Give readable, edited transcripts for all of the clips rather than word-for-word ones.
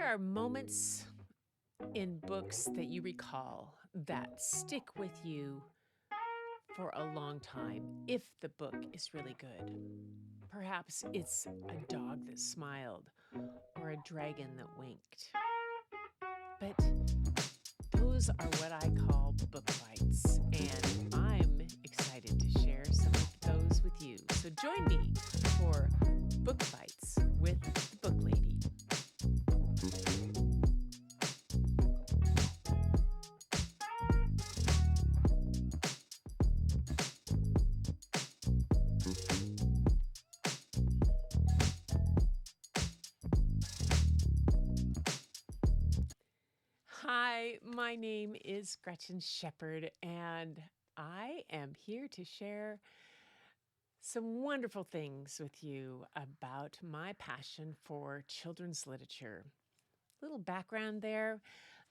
There are moments in books that you recall that stick with you for a long time if the book is really good. Perhaps it's a dog that smiled or a dragon that winked. But those are what I call book bites, and I'm excited to share some of those with you. So join me for Book Bites with the Booklady. Hi, my name is Gretchen Shepherd, and I am here to share some wonderful things with you about my passion for children's literature. Little background there.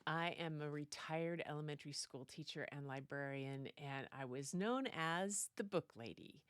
I am a retired elementary school teacher and librarian, and I was known as the Book Lady.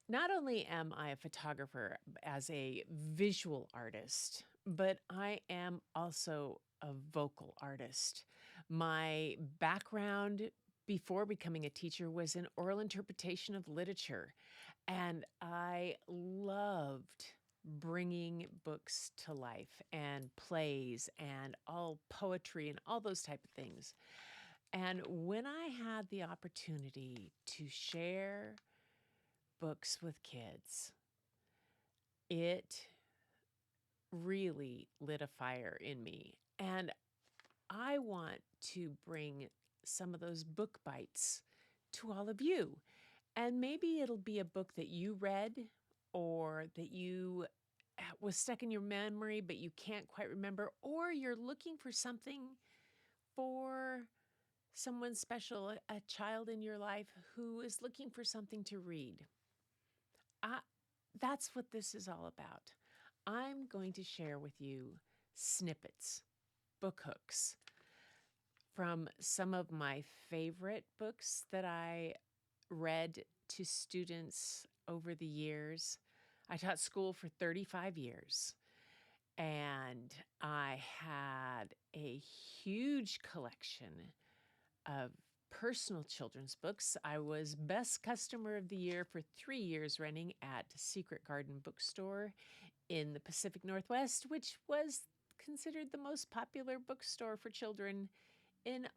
Not only am I a photographer as a visual artist, but I am also a vocal artist. My background before becoming a teacher was in oral interpretation of literature, and I loved bringing books to life and plays and all poetry and all those type of things. And when I had the opportunity to share books with kids, it really lit a fire in me. And I want to bring some of those book bites to all of you. And maybe it'll be a book that you read or that you was stuck in your memory, but you can't quite remember, or you're looking for something for someone special, a child in your life who is looking for something to read. That's what this is all about. I'm going to share with you snippets, book hooks from some of my favorite books that I read to students over the years. I taught school for 35 years, and I had a huge collection of personal children's books. I was Best Customer of the Year for 3 years running at Secret Garden Bookstore in the Pacific Northwest, which was considered the most popular bookstore for children in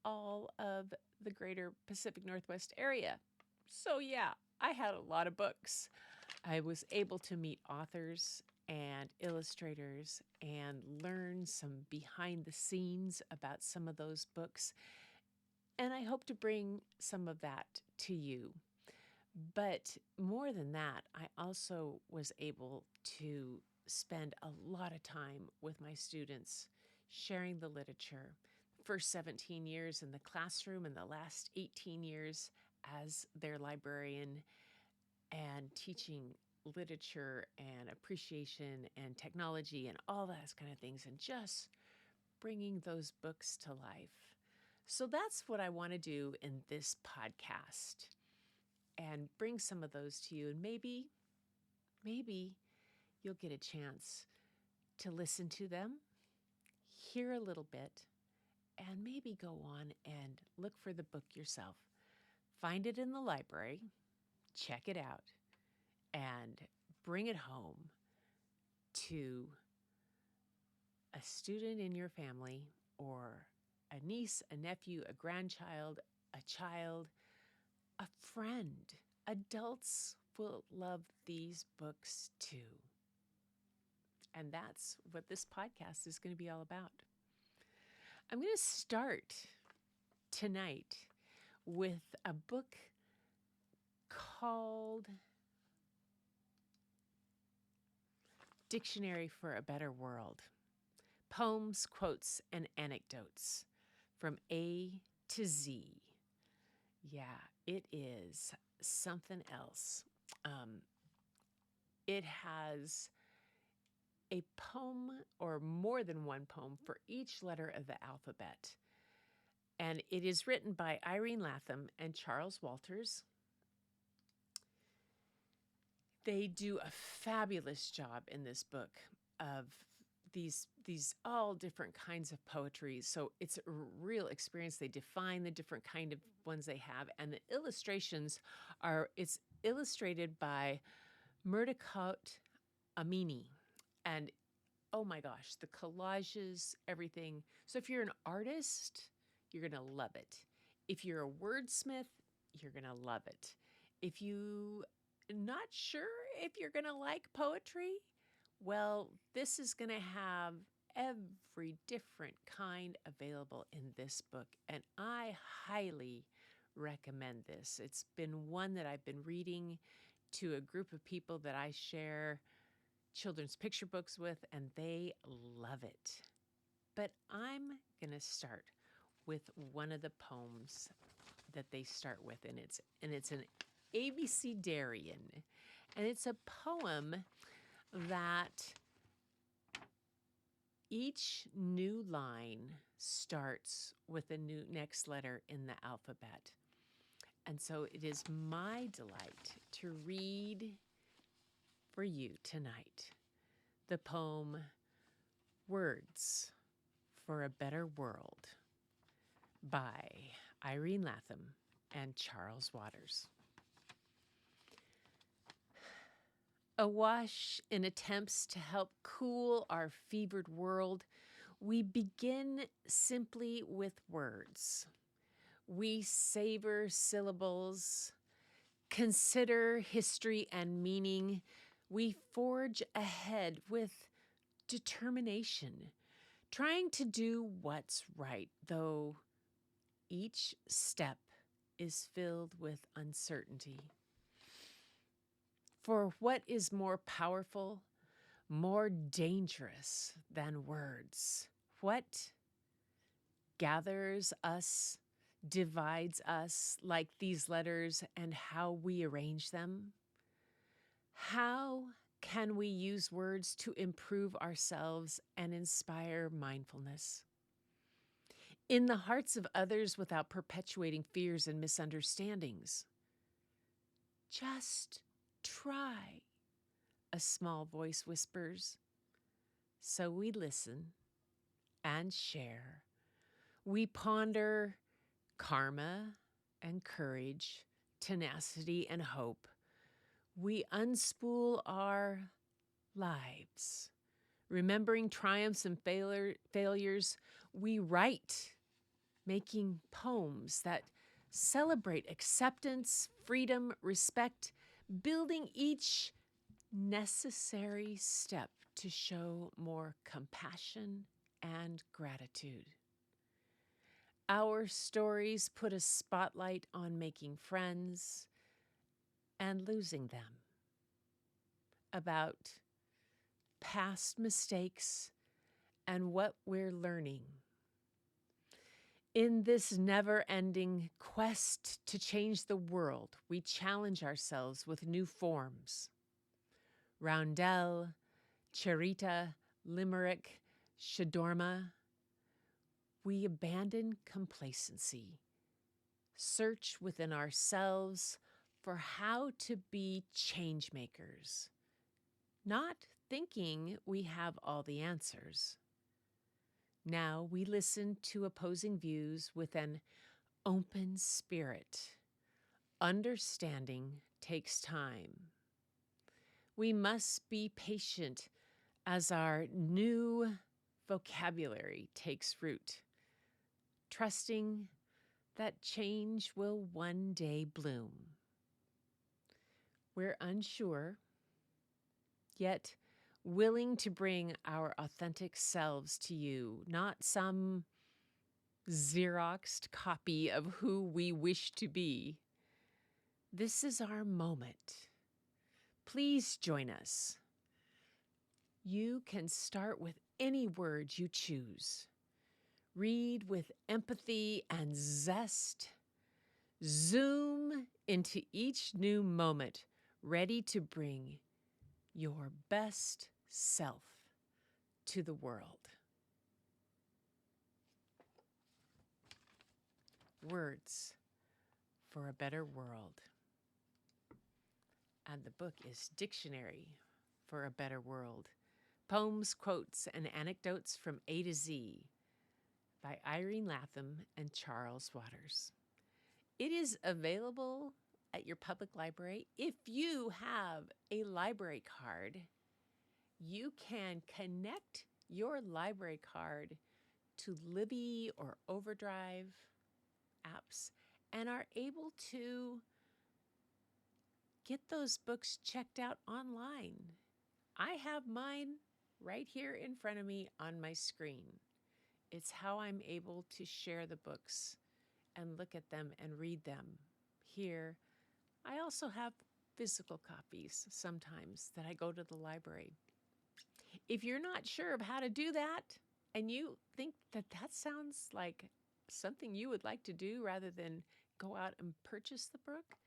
all of the greater Pacific Northwest area. So yeah, I had a lot of books. I was able to meet authors and illustrators and learn some behind the scenes about some of those books. And I hope to bring some of that to you. But more than that, I also was able to spend a lot of time with my students sharing the literature. The first 17 years in the classroom and the last 18 years as their librarian and teaching literature and appreciation and technology and all those kind of things and just bringing those books to life. So that's what I want to do in this podcast and bring some of those to you. And maybe you'll get a chance to listen to them, hear a little bit, and maybe go on and look for the book yourself. Find it in the library, check it out, and bring it home to a student in your family or a niece, a nephew, a grandchild, a child, a friend. Adults will love these books too. And that's what this podcast is going to be all about. I'm going to start tonight with a book called Dictionary for a Better World. Poems, Quotes, and Anecdotes from A to Z. Yeah, it is something else. It has a poem or more than one poem for each letter of the alphabet. And it is written by Irene Latham and Charles Walters. They do a fabulous job in this book of these all different kinds of poetry. So it's a real experience. They define the different kind of ones they have, and the illustrations it's illustrated by Murtacoat Amini. And oh my gosh, the collages, everything. So if you're an artist, you're going to love it. If you're a wordsmith, you're going to love it. If you not sure if you're going to like poetry, well, this is going to have every different kind available in this book, and I highly recommend this. It's been one that I've been reading to a group of people that I share children's picture books with, and they love it. But I'm going to start with one of the poems that they start with, and it's an ABCdarian, and it's a poem that each new line starts with a new next letter in the alphabet. And so it is my delight to read for you tonight the poem Words for a Better World by Irene Latham and Charles Waters. Awash in attempts to help cool our fevered world, we begin simply with words. We savor syllables, consider history and meaning. We forge ahead with determination, trying to do what's right, though each step is filled with uncertainty. For what is more powerful, more dangerous than words? What gathers us, divides us like these letters, and how we arrange them? How can we use words to improve ourselves and inspire mindfulness? In the hearts of others without perpetuating fears and misunderstandings. Just try, a small voice whispers. So we listen and share. We ponder karma and courage, tenacity and hope. We unspool our lives. Remembering triumphs and failures, we write, making poems that celebrate acceptance, freedom, respect, building each necessary step to show more compassion and gratitude. Our stories put a spotlight on making friends and losing them, about past mistakes and what we're learning. In this never-ending quest to change the world, we challenge ourselves with new forms. Roundel, charita, limerick, shadorma. We abandon complacency, search within ourselves for how to be change makers, not thinking we have all the answers. Now we listen to opposing views with an open spirit. Understanding takes time. We must be patient as our new vocabulary takes root, trusting that change will one day bloom. We're unsure, yet willing to bring our authentic selves to you, not some Xeroxed copy of who we wish to be. This is our moment. Please join us. You can start with any words you choose. Read with empathy and zest. Zoom into each new moment, ready to bring your best self to the world. Words for a Better World. And the book is Dictionary for a Better World Poems, Quotes, and Anecdotes from A to Z by Irene Latham and Charles Waters. It is available at your public library. If you have a library card, you can connect your library card to Libby or Overdrive apps and are able to get those books checked out online. I have mine right here in front of me on my screen. It's how I'm able to share the books and look at them and read them here. I also have physical copies sometimes that I go to the library. If you're not sure of how to do that and you think that that sounds like something you would like to do rather than go out and purchase the book,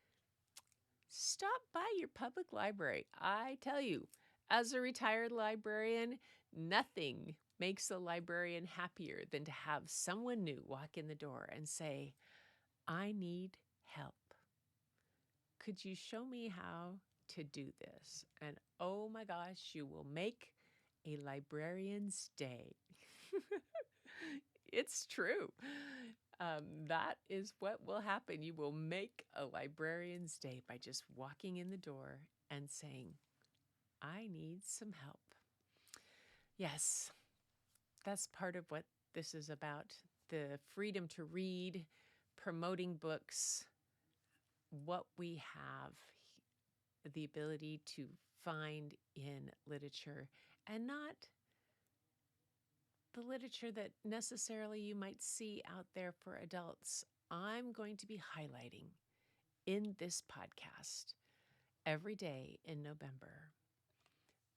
stop by your public library. I tell you, as a retired librarian, nothing makes a librarian happier than to have someone new walk in the door and say, I need help. Could you show me how to do this? And oh my gosh, you will make a librarian's day. It's true. That is what will happen. You will make a librarian's day by just walking in the door and saying, I need some help. Yes, that's part of what this is about, the freedom to read, promoting books, what we have the ability to find in literature, and not the literature that necessarily you might see out there for adults. I'm going to be highlighting in this podcast every day in November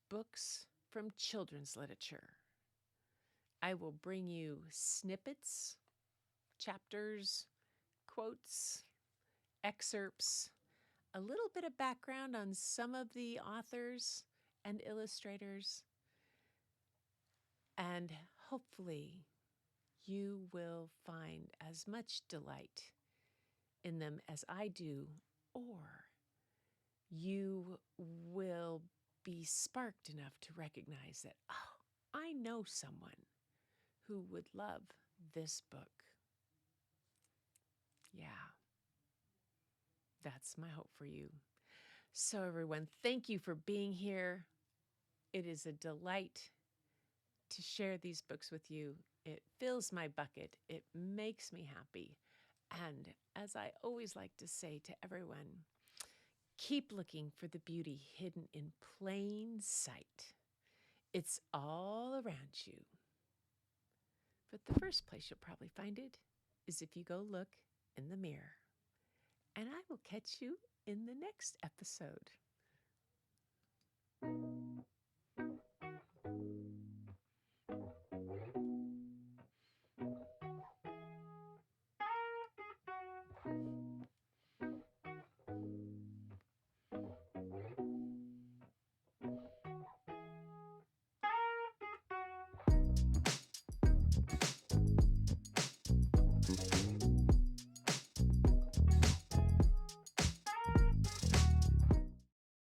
books from children's literature. I will bring you snippets, chapters, quotes, excerpts, a little bit of background on some of the authors and illustrators, and hopefully you will find as much delight in them as I do, or you will be sparked enough to recognize that, oh, I know someone who would love this book. Yeah, that's my hope for you. So, everyone, thank you for being here. It is a delight to share these books with you. It fills my bucket. It makes me happy. And as I always like to say to everyone, keep looking for the beauty hidden in plain sight. It's all around you. But the first place you'll probably find it is if you go look in the mirror. And I will catch you in the next episode.